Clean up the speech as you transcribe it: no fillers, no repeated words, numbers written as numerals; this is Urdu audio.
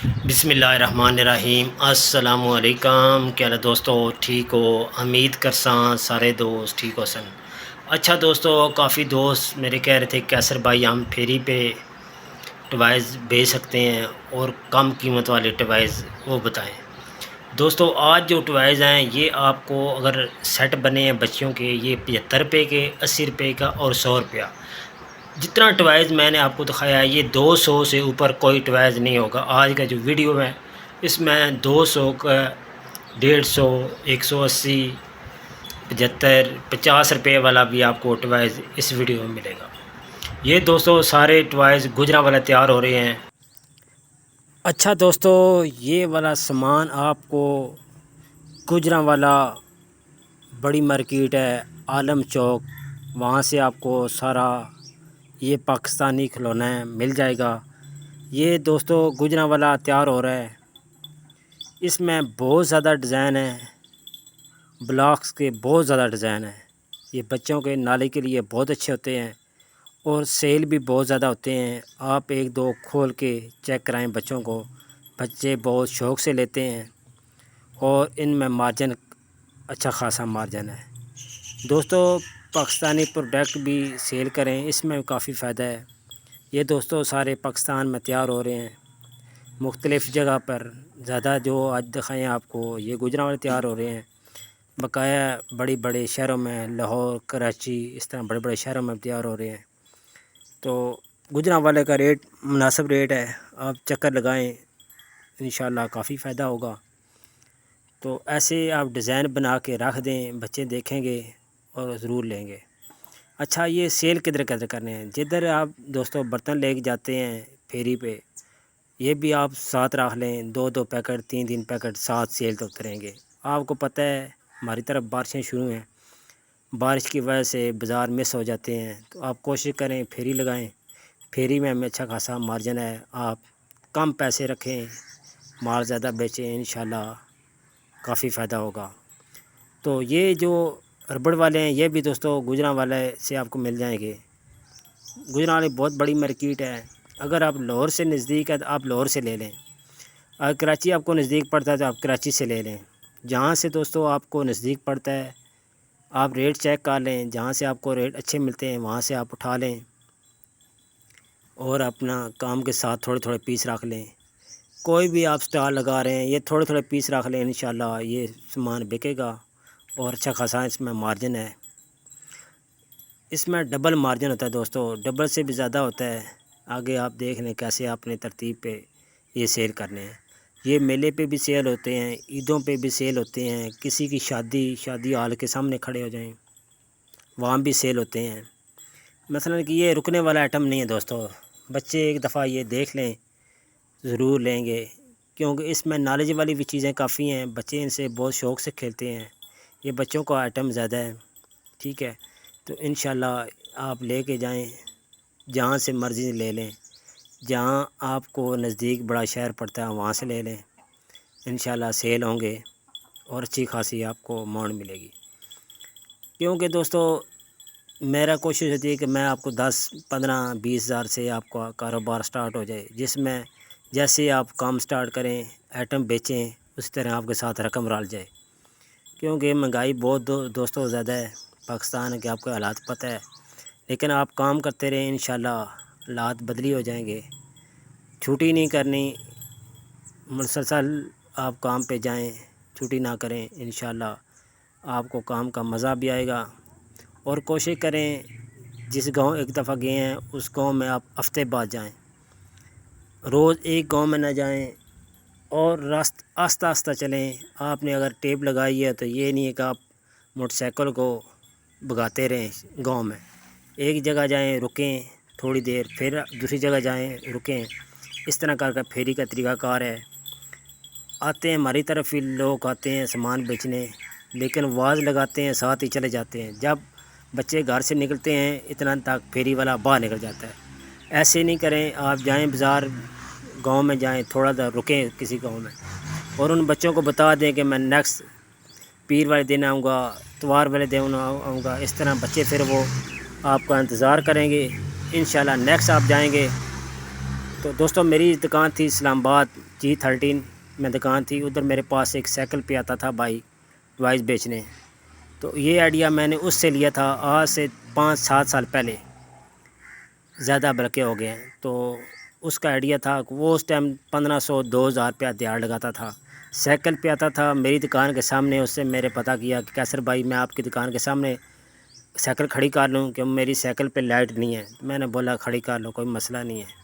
بسم اللہ الرحمن الرحیم۔ السلام علیکم، کیا حال ہے دوستو؟ ٹھیک ہو؟ امید کرساں سارے دوست ٹھیک ہو سن۔ اچھا دوستو، کافی دوست میرے کہہ رہے تھے کیسر بھائی ہم پھیری پہ ٹوائز بیچ سکتے ہیں اور کم قیمت والے ٹوائز وہ بتائیں۔ دوستو آج جو ٹوائز ہیں یہ آپ کو اگر سیٹ بنے ہیں بچوں کے، یہ 75 روپے کے، 80 روپے کا اور 100 روپیہ۔ جتنا ٹوائز میں نے آپ کو دکھایا ہے یہ 200 سے اوپر کوئی ٹوائز نہیں ہوگا۔ آج کا جو ویڈیو ہے اس میں 200 کا، 150، 180، 75، 50 روپے والا بھی آپ کو ٹوائز اس ویڈیو میں ملے گا۔ یہ دوستو سارے ٹوائز گجرا والا تیار ہو رہے ہیں۔ اچھا دوستو، یہ والا سامان آپ کو گجرا والا بڑی مارکیٹ ہے عالم چوک، وہاں سے آپ کو سارا یہ پاکستانی کھلونا مل جائے گا۔ یہ دوستو گجرا والا تیار ہو رہا ہے، اس میں بہت زیادہ ڈیزائن ہیں، بلاکس کے بہت زیادہ ڈیزائن ہیں۔ یہ بچوں کے نالے کے لیے بہت اچھے ہوتے ہیں اور سیل بھی بہت زیادہ ہوتے ہیں۔ آپ ایک دو کھول کے چیک کرائیں بچوں کو، بچے بہت شوق سے لیتے ہیں اور ان میں مارجن اچھا خاصا مارجن ہے۔ دوستو پاکستانی پروڈکٹ بھی سیل کریں، اس میں کافی فائدہ ہے۔ یہ دوستو سارے پاکستان میں تیار ہو رہے ہیں مختلف جگہ پر، زیادہ جو آج دکھائیں آپ کو یہ گجرا والے تیار ہو رہے ہیں۔ بقایا بڑی بڑے شہروں میں، لاہور، کراچی، اس طرح بڑے بڑے شہروں میں تیار ہو رہے ہیں۔ تو گجرا والے کا ریٹ مناسب ریٹ ہے، آپ چکر لگائیں، انشاءاللہ کافی فائدہ ہوگا۔ تو ایسے آپ ڈیزائن بنا کے رکھ دیں، بچے دیکھیں گے اور ضرور لیں گے۔ اچھا یہ سیل کدھر کرنے ہیں؟ جدھر آپ دوستو برتن لے کے جاتے ہیں پھیری پہ، یہ بھی آپ ساتھ رکھ لیں، 2 پیکٹ، 3 پیکٹ ساتھ سیل تو کریں گے۔ آپ کو پتہ ہے ہماری طرف بارشیں شروع ہیں، بارش کی وجہ سے بازار مس ہو جاتے ہیں، تو آپ کوشش کریں پھیری لگائیں۔ پھیری میں ہمیں اچھا خاصا مارجن ہے، آپ کم پیسے رکھیں، مال زیادہ بیچیں، انشاءاللہ کافی فائدہ ہوگا۔ تو یہ جو ربڑ والے ہیں یہ بھی دوستو گجرا والے سے آپ کو مل جائیں گے۔ گجرا والے بہت بڑی مارکیٹ ہے، اگر آپ لاہور سے نزدیک ہے تو آپ لاہور سے لے لیں، اگر کراچی آپ کو نزدیک پڑتا ہے تو آپ کراچی سے لے لیں۔ جہاں سے دوستو آپ کو نزدیک پڑتا ہے آپ ریٹ چیک کر لیں، جہاں سے آپ کو ریٹ اچھے ملتے ہیں وہاں سے آپ اٹھا لیں اور اپنا کام کے ساتھ تھوڑے تھوڑے پیس رکھ لیں۔ کوئی بھی آپ سٹال لگا رہے ہیں یہ تھوڑے تھوڑے پیس رکھ لیں، انشاءاللہ یہ سامان بکے گا اور اچھا خاصا اس میں مارجن ہے۔ اس میں ڈبل مارجن ہوتا ہے دوستو، ڈبل سے بھی زیادہ ہوتا ہے۔ آگے آپ دیکھ لیں کیسے آپ نے ترتیب پہ یہ سیل کرنے ہیں۔ یہ میلے پہ بھی سیل ہوتے ہیں، عیدوں پہ بھی سیل ہوتے ہیں، کسی کی شادی ہال کے سامنے کھڑے ہو جائیں وہاں بھی سیل ہوتے ہیں۔ مثلا کہ یہ رکنے والا آئٹم نہیں ہے دوستو، بچے ایک دفعہ یہ دیکھ لیں ضرور لیں گے، کیونکہ اس میں نالج والی بھی چیزیں کافی ہیں، بچے ان سے بہت شوق سے کھیلتے ہیں، یہ بچوں کا آئٹم زیادہ ہے، ٹھیک ہے۔ تو انشاءاللہ آپ لے کے جائیں، جہاں سے مرضی لے لیں، جہاں آپ کو نزدیک بڑا شہر پڑتا ہے وہاں سے لے لیں، انشاءاللہ سیل ہوں گے اور اچھی خاصی آپ کو اماؤنٹ ملے گی۔ کیونکہ دوستو میرا کوشش ہوتی ہے کہ میں آپ کو 10، 15، 20 ہزار سے آپ کا کاروبار سٹارٹ ہو جائے، جس میں جیسے آپ کام سٹارٹ کریں، آئٹم بیچیں، اس طرح آپ کے ساتھ رقم رال جائے۔ کیونکہ مہنگائی بہت دوستو زیادہ ہے پاکستان کے، آپ کو حالات پتہ ہے، لیکن آپ کام کرتے رہیں انشاءاللہ حالات بدلی ہو جائیں گے۔ چھٹی نہیں کرنی، مسلسل آپ کام پہ جائیں، چھٹی نہ کریں، انشاءاللہ آپ کو کام کا مزہ بھی آئے گا۔ اور کوشش کریں جس گاؤں ایک دفعہ گئے ہیں اس گاؤں میں آپ ہفتے بعد جائیں، روز ایک گاؤں میں نہ جائیں اور آہستہ آہستہ چلیں۔ آپ نے اگر ٹیپ لگائی ہے تو یہ نہیں ہے کہ آپ موٹر سائیکل کو بھگاتے رہیں گاؤں میں، ایک جگہ جائیں رکیں تھوڑی دیر، پھر دوسری جگہ جائیں رکیں، اس طرح کر پھیری کا طریقہ کار ہے۔ آتے ہیں ہماری طرف ہی لوگ آتے ہیں سامان بیچنے، لیکن واز لگاتے ہیں ساتھ ہی چلے جاتے ہیں، جب بچے گھر سے نکلتے ہیں اتنا تک پھیری والا باہر نکل جاتا ہے۔ ایسے نہیں کریں، آپ جائیں بازار گاؤں میں جائیں، تھوڑا سا رکیں کسی گاؤں میں اور ان بچوں کو بتا دیں کہ میں نیکسٹ پیر والے دن آؤں گا، اتوار والے دن آؤں گا، اس طرح بچے پھر وہ آپ کا انتظار کریں گے، انشاءاللہ نیکسٹ آپ جائیں گے۔ تو دوستو میری دکان تھی اسلام آباد G13 میں دکان تھی، ادھر میرے پاس ایک سائیکل پہ آتا تھا بھائی ڈیوائس بیچنے، تو یہ آئیڈیا میں نے اس سے لیا تھا آج سے 5-7 سال پہلے، زیادہ بلکہ ہو گئے ہیں۔ تو اس کا آئیڈیا تھا کہ وہ اس ٹائم 1500-2000 روپیہ دیہڑ لگاتا تھا، سائیکل پہ آتا تھا میری دکان کے سامنے، اس سے میرے پتہ کیا کہ کیسر بھائی میں آپ کی دکان کے سامنے سائیکل کھڑی کر لوں کہ میری سائیکل پہ لائٹ نہیں ہے، میں نے بولا کھڑی کر لو، کوئی مسئلہ نہیں ہے۔